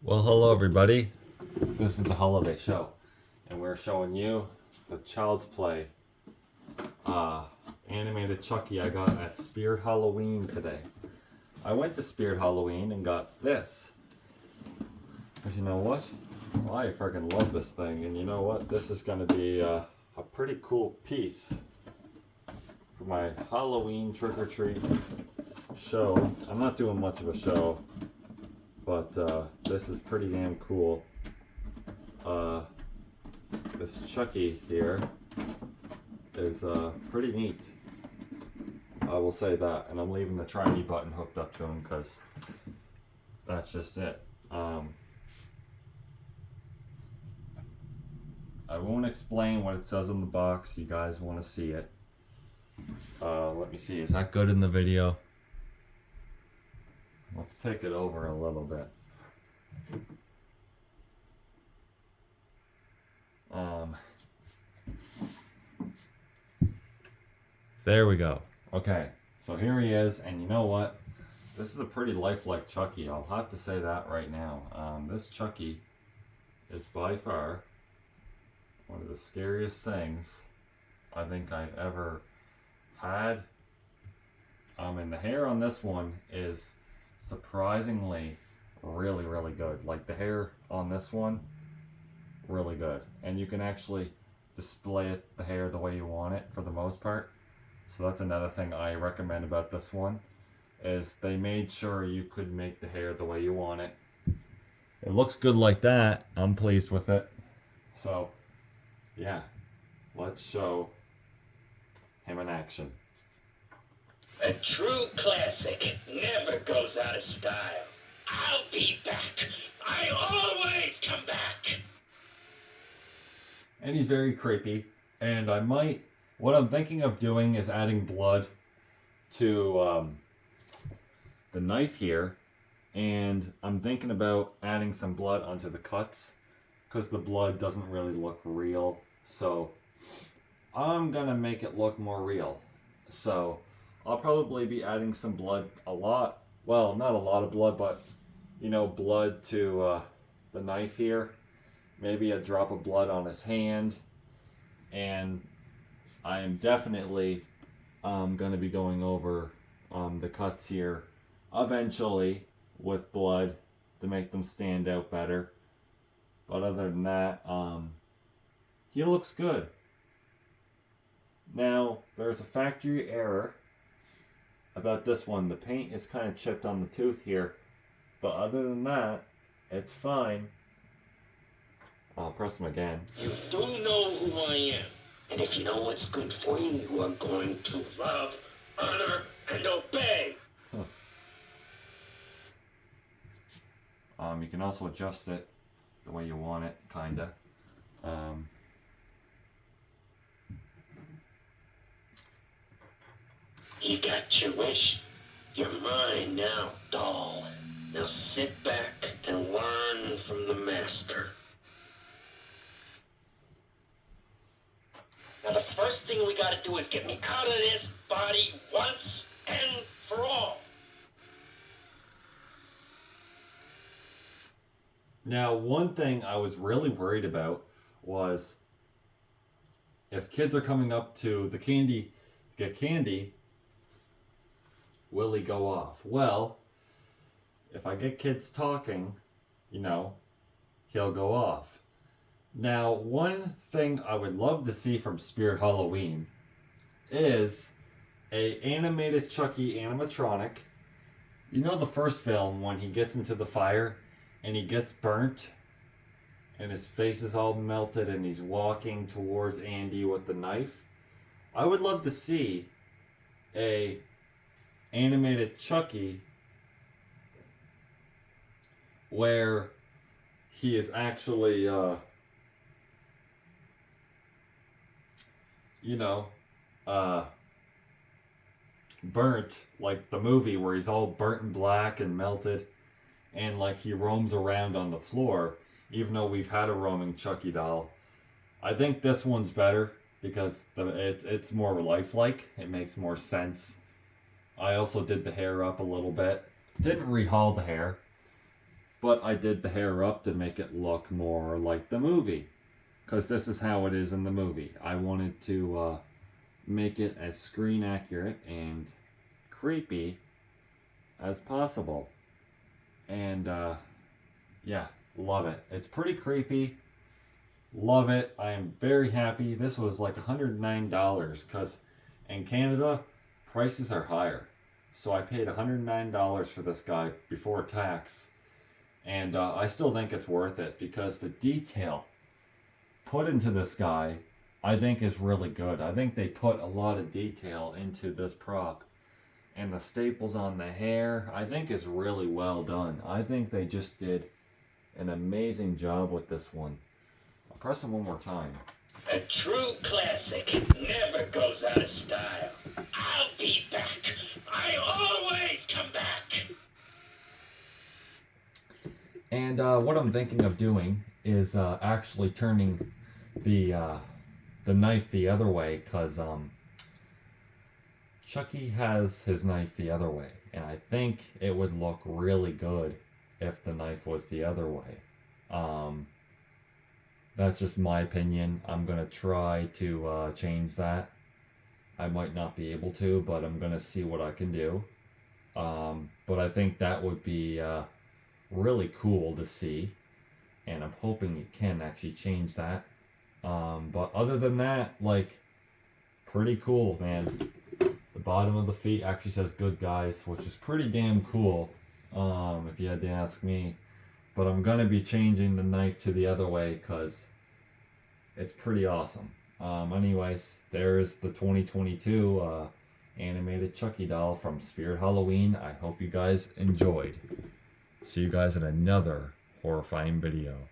Well, hello everybody. This is the holiday show, and we're showing you the Child's Play animated Chucky I got at Spirit Halloween today. I went to Spirit Halloween and got this. But you know what? Well, I freaking love this thing, and you know what? This is going to be a pretty cool piece for my Halloween trick-or-treat show. I'm not doing much of a show, but this is pretty damn cool. This Chucky here is pretty neat. I will say that, and I'm leaving the try me button hooked up to him because that's just it. I won't explain what it says on the box. You guys want to see it. Let me see. Is that good in the video? Let's take it over a little bit. There we go. Okay, so here he is, and you know what? This is a pretty lifelike Chucky. I'll have to say that right now. This Chucky is by far one of the scariest things I think I've ever had. And the hair on this one is surprisingly really, really good. Like the hair on this one, really good. And you can actually display it, the hair, the way you want it for the most part. So that's another thing I recommend about this one, is they made sure you could make the hair the way you want it. It looks good like that. I'm pleased with it. So, yeah, let's show him in action. A true classic never goes out of style. I'll be back. I always come back. And he's very creepy. And what I'm thinking of doing is adding blood to the knife here. And I'm thinking about adding some blood onto the cuts, because the blood doesn't really look real. So I'm gonna make it look more real. So I'll probably be adding some blood, not a lot of blood, but blood to the knife here. Maybe a drop of blood on his hand. And I am definitely going to be going over the cuts here eventually with blood to make them stand out better. But other than that, he looks good. Now, there's a factory error about this one. The paint is kind of chipped on the tooth here. But other than that, it's fine. I'll press him again. You do know who I am. And if you know what's good for you, you are going to love, honor, and obey. You can also adjust it the way you want it, kinda. You got your wish. You're mine now, doll. Now sit back and learn from the master. Now the first thing we gotta do is get me out of this body once and for all. Now, one thing I was really worried about was if kids are coming up to the candy to get candy, will he go off? Well, if I get kids talking, he'll go off. Now, one thing I would love to see from Spirit Halloween is a animated Chucky animatronic. You know the first film when he gets into the fire and he gets burnt and his face is all melted and he's walking towards Andy with the knife? I would love to see a animated Chucky where he is actually burnt, like the movie where he's all burnt and black and melted, and like he roams around on the floor, even though we've had a roaming Chucky doll. I think this one's better because it's more lifelike. It makes more sense. I also did the hair up a little bit. Didn't rehaul the hair. but I did the hair up to make it look more like the movie, because this is how it is in the movie. I wanted to make it as screen accurate and creepy as possible. And yeah, love it. It's pretty creepy. Love it. I am very happy. This was like $109 because in Canada, prices are higher. So I paid $109 for this guy before tax. And I still think it's worth it because the detail put into this guy, I think, is really good. I think they put a lot of detail into this prop. And the staples on the hair, I think, is really well done. I think they just did an amazing job with this one. I'll press it one more time. A true classic never goes out of style. I'll be back. I always come back. And what I'm thinking of doing is actually turning the knife the other way, because Chucky has his knife the other way, and I think it would look really good if the knife was the other way. That's just my opinion. I'm gonna try to change that. I might not be able to, but I'm gonna see what I can do. But I think that would be really cool to see, and I'm hoping it can actually change that. But other than that, like, pretty cool, man. The bottom of the feet actually says "Good Guys," which is pretty damn cool, if you had to ask me. But I'm gonna be changing the knife to the other way because it's pretty awesome. Anyways, there's the 2022 animated Chucky doll from Spirit Halloween. I hope you guys enjoyed. See you guys in another horrifying video.